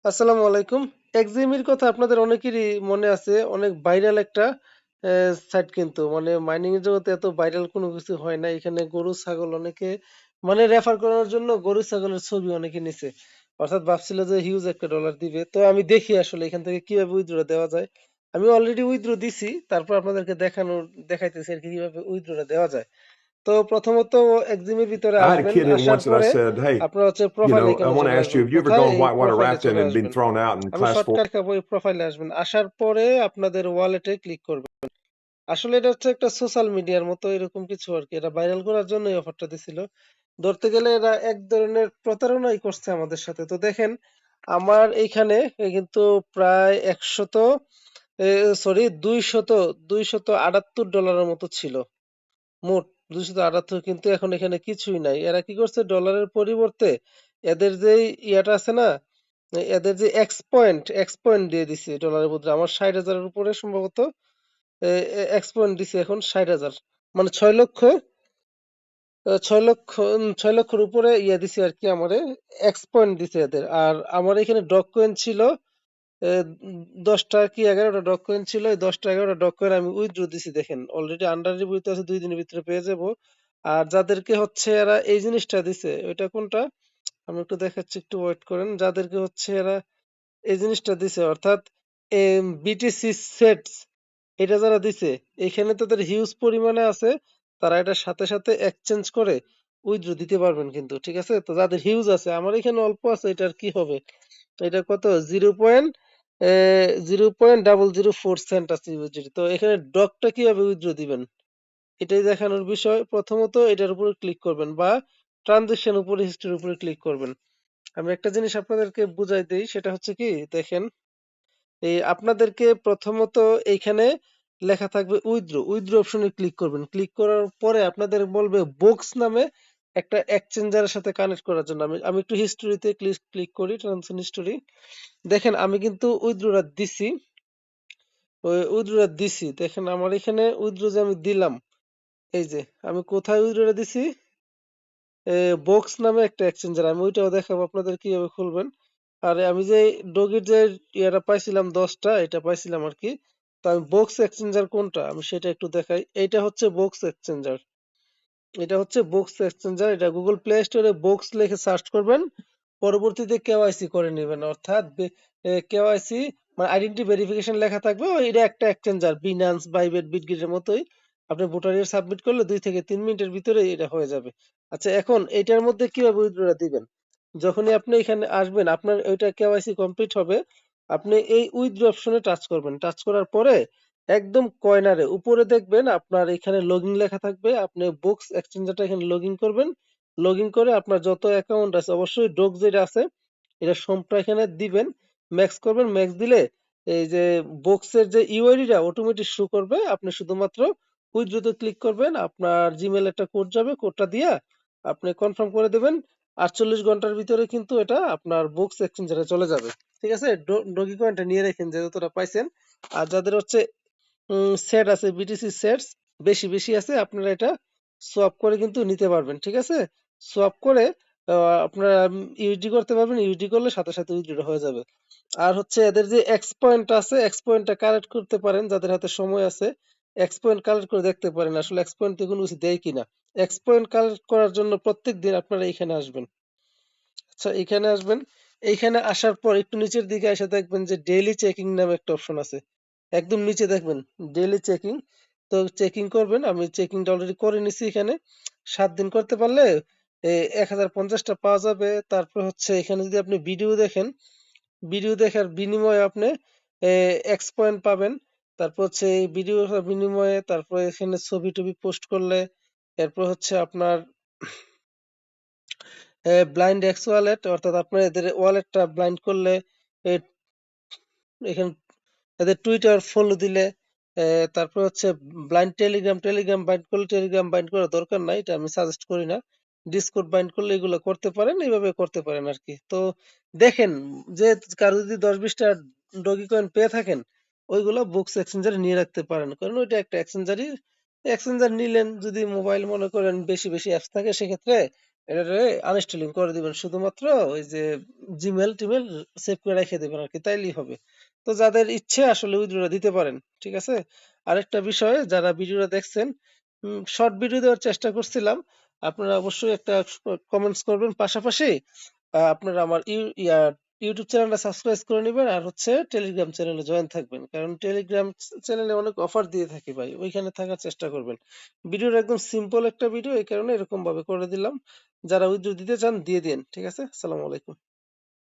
আসসালামু আলাইকুম। এক্সিমির কথা আপনাদের অনেকেরই মনে আছে। অনেক ভাইরাল একটা সাইট কিন্তু। মানে মাইনিং এর জগতে এত ভাইরাল কোনো কিছু হয় নাই। এখানে গরু ছাগল অনেকে মানে রেফার করার জন্য গরু ছাগলের ছবি অনেকে নিছে। অর্থাৎ ভাবছিল যে হিউজ একটা ডলার দিবে। তো আমি দেখি আসলে এখান থেকে কিভাবে উইথড্র দেওয়া যায়। আমি অলরেডি উইথড্র দিছি। তারপর আপনাদেরকে দেখাইতেছি আরকি কিভাবে উইথড্র দেওয়া যায়। তো প্রথমত এক্সিমের ভিতরে I had a আসবেন। kid in আসার once that I পরে said, "Hey, আপনারা হচ্ছে প্রোফাইল I আইকনে want to চলে ask you, আসবেন। have you ever কোথায়? gone এই whitewater প্রোফাইলে rafting চলে and been আসবেন। thrown out in আমি class 4?" শর্টকাট খাবো, এই প্রোফাইলে আসবেন। আসার পরে আপনাদের ওয়ালেটে ক্লিক করবেন। আসলে এটা হচ্ছে একটা সোশ্যাল মিডিয়ার মতো এরকম কিছু আরকি। এটা ভাইরাল করার জন্য এই অফারটা দিছিল। ধরতে গেলে এরা এক ধরনের প্রতারণাই করছে আমাদের সাথে। তো দেখেন আমার এইখানে কিন্তু প্রায় ১০০ সরি ২৭৮ ডলারের মতো ছিল। মোট ২৭৮ কিন্তু এখন এখানে কিছুই নাই। এরা কি করছে ডলারের পরিবর্তে এদের যেই ইয়াটা আছে না? এদের যে এক্স পয়েন্ট দিয়ে দিছে ডলারের বদলে। আমার ৬০,০০০ এর উপরে সম্ভবত এক্স পয়েন্ট দিছে এখন ৬০,০০০। মানে ৬,০০,০০০ ৬,০০,০০০ উপরে ইয়া দিছে আরকি আমারে এক্স পয়েন্ট দিছে এদের। আর আমার এখানে ডগ কয়েন ছিল ১০ টা কি ১১ টা ডগ কয়েন ছিল। এই ১০ টা ১১ টা ডগ কয়েন আমি উইথড্র দিছি দেখেন। অলরেডি আন্ডার রিভিউ তে আছে ২ দিনের ভিতরে পেয়ে যাবো। আর যাদেরকে হচ্ছে এরা এই জিনিসটা দিছে ওইটা কোনটা? আমি একটু দেখাচ্ছি, একটু ওয়েট করেন। যাদেরকে হচ্ছে এরা এই জিনিসটা দিছে অর্থাৎ বিটিসি সেটস এটা যারা দিছে এখানে তাদের হিউজ পরিমাণে আছে। তারা এটার সাথে সাথে এক্সচেঞ্জ করে উইথড্র দিতে পারবেন কিন্তু। ঠিক আছে? তো যাদের হিউজ আছে আমার এখানে অল্প আছে এটার কি হবে? এটা কত 0.004 সেন্ট আছে ইউএসডি। তো এখানে ডগটা কিভাবে উইথড্র দিবেন এটাই দেখানোর বিষয়। প্রথমত এটার উপরে ক্লিক করবেন বা ট্রানজেকশন উপরে হিস্ট্রির উপরে ক্লিক করবেন। আমি একটা জিনিস আপনাদেরকে বুঝাই দেই, সেটা হচ্ছে কি দেখেন এই আপনাদেরকে প্রথমত এইখানে লেখা থাকবে উইথড্র অপশনে ক্লিক করবেন। ক্লিক করার পরে আপনাদের বলবে বক্স নামে একটা এক্সচেঞ্জারের সাথে কানেক্ট করার জন্য। আমি আমি একটু হিস্টরিতে ক্লিক করি, ট্রানজেকশন হিস্টোরি। দেখেন আমি কিন্তু উইথড্রটা দিছি। ওই উইথড্রটা দিছি। দেখেন আমার এখানে উইথড্র যে আমি দিলাম, এই যে আমি কোথায় উইথড্রটা দিছি? বক্স নামে একটা এক্সচেঞ্জার। আমি ওইটাও দেখাবো আপনাদের কিভাবে খুলবেন। আর আমি যে ডগির যে ইয়াটা পাইছিলাম ১০ টা এটা পাইছিলাম আরকি। তো আমি বক্স এক্সচেঞ্জার কোনটা আমি সেটা একটু দেখাই। এইটা হচ্ছে বক্স এক্সচেঞ্জার। এটা হচ্ছে বক্স এক্সচেঞ্জার। এটা গুগল প্লে স্টোরে বক্স লিখে সার্চ করবেন। পরবর্তীতে কেওয়াইসি করে নেবেন। অর্থাৎ কেওয়াইসি মানে আইডেন্টি ভেরিফিকেশন লেখা থাকবে। এটা একটা এক্সচেঞ্জার বিনান্স, বাইবিট, বিটগেটের মতোই। আপনি ভোটার ইয়ে সাবমিট করলে ২ থেকে ৩ মিনিটের ভিতরে এটা হয়ে যাবে। আচ্ছা এখন এইটার মধ্যে কিভাবে উইথড্র দিবেন? যখনই আপনি এখানে আসবেন আপনার ওইটা কেওয়াইসি কমপ্লিট হবে। আপনি এই উইথড্র অপশনে টাচ করবেন। টাচ করার পরে একদম কর্নারে উপরে দেখবেন আপনার এখানে লগইন লেখা থাকবে। আপনি বুকস এক্সচেঞ্জারটা এখানে লগইন করবেন। লগইন করে আপনার যত অ্যাকাউন্ট আছে অবশ্যই ডগ যেটা আছে এটা সম্পূর্ণ এখানে দিবেন। ম্যাক্স করবেন। ম্যাক্স দিলে এই যে বক্সের যে ইউআইডিটা অটোমেটিক শো করবে। আপনি শুধুমাত্র উইথড্র তে ক্লিক করবেন। আপনার জিমেইল একটা কোড যাবে। কোডটা দিয়া আপনি কনফার্ম করে দিবেন। ৪৮ ঘন্টার ভিতরে কিন্তু এটা আপনার বুকস এক্সচেঞ্জারে চলে যাবে। ঠিক আছে? ডগি কয়েনটা নিয়ে রাখেন যে যতটা পাইছেন। আর যাদের হচ্ছে সেট আছে বিটিসি সেটস বেশি বেশি আছে আপনারা এটা সোয়াপ করে কিন্তু নিতে পারবেন। ঠিক আছে? সোয়াপ করে আপনারা ইউএসডি করতে পারবেন। ইউএসডি করলে সাথে সাথে উইথড্র হয়ে যাবে। আর হচ্ছে এদের যে এক্স পয়েন্ট আছে এক্স পয়েন্টটা কালেক্ট করতে পারেন যাদের হাতে সময় আছে। এক্স পয়েন্ট কালেক্ট করে দেখতে পারেন আসলে এক্স পয়েন্ট থেকে কোনো কিছু দেয় কিনা। এক্স পয়েন্ট কালেক্ট করার জন্য প্রত্যেকদিন আপনারা এখানে আসবেন। আচ্ছা এখানে আসবেন। এইখানে আসার পর একটু নিচের দিকে এসে দেখবেন যে ডেইলি চেকিং নামে একটা অপশন আছে। একদম নিচে দেখবেন ডেইলি চেকিং। তো চেকিং করবেন। আমি চেকিংটা অলরেডি করে নিছি এখানে। ৭ দিন করতে পারলে ১,০৫০ টা পাওয়া যাবে। তারপর হচ্ছে এখানে যদি আপনি ভিডিও দেখেন, ভিডিও দেখার বিনিময়ে আপনি এ এক্স পয়েন্ট পাবেন। তারপর হচ্ছে এই ভিডিওর বিনিময়ে তারপরে এখানে ছবি-টবি পোস্ট করলে এরপর হচ্ছে আপনার ব্লাইন্ড এক্স ওয়ালেট অর্থাৎ আপনার এদের ওয়ালেটটা ব্লাইন্ড করলে এ এখানে এদের টুইটার ফলো দিলে তারপর হচ্ছে ব্লাইন্ড টেলিগ্রাম বাইন্ড করলে টেলিগ্রাম বাইন্ড করার দরকার নাই। এটা আমি সাজেস্ট করি না। ডিসকর্ড বাইন্ড করলে এগুলো করতে পারেন। এইভাবে করতে পারেন আরকি। তো দেখেন যে কারো যদি ১০-২০ টা ডগি কয়েন পেয়ে থাকেন ওইগুলা বুকস এক্সচেঞ্জারে নিয়ে রাখতে পারেন। কারণ ওইটা একটা এক্সচেঞ্জার নিলেন যদি মোবাইল মনে করেন বেশি অ্যাপস থাকে সেক্ষেত্রে এটারে আনইনস্টলিং করে দিবেন। শুধুমাত্র ওই যে জিমেইল-টিমেইল সেভ করে রেখে দিবেন আরকি, তাইলেই হবে। তো যাদের ইচ্ছে আসলে উইথড্রটা দিতে পারেন। ঠিক আছে? আরেকটা বিষয়, যারা ভিডিওটা দেখছেন, শর্ট ভিডিও দেওয়ার চেষ্টা করছিলাম। আপনারা অবশ্যই একটা কমেন্টস করবেন। পাশাপাশি আপনারা আমার ইউটিউব চ্যানেলটা সাবস্ক্রাইব করে নিবেন, আর হচ্ছে টেলিগ্রাম চ্যানেলে জয়েন থাকবেন। কারণ টেলিগ্রাম চ্যানেলে অনেক অফার দিয়ে থাকি ভাই। ওইখানে থাকার চেষ্টা করবেন। ভিডিওটা একদম সিম্পল একটা ভিডিও, এই কারণে এরকম ভাবে করে দিলাম। যারা উইথড্র দিতে চান দিয়ে দিন। ঠিক আছে? আসসালামু আলাইকুম।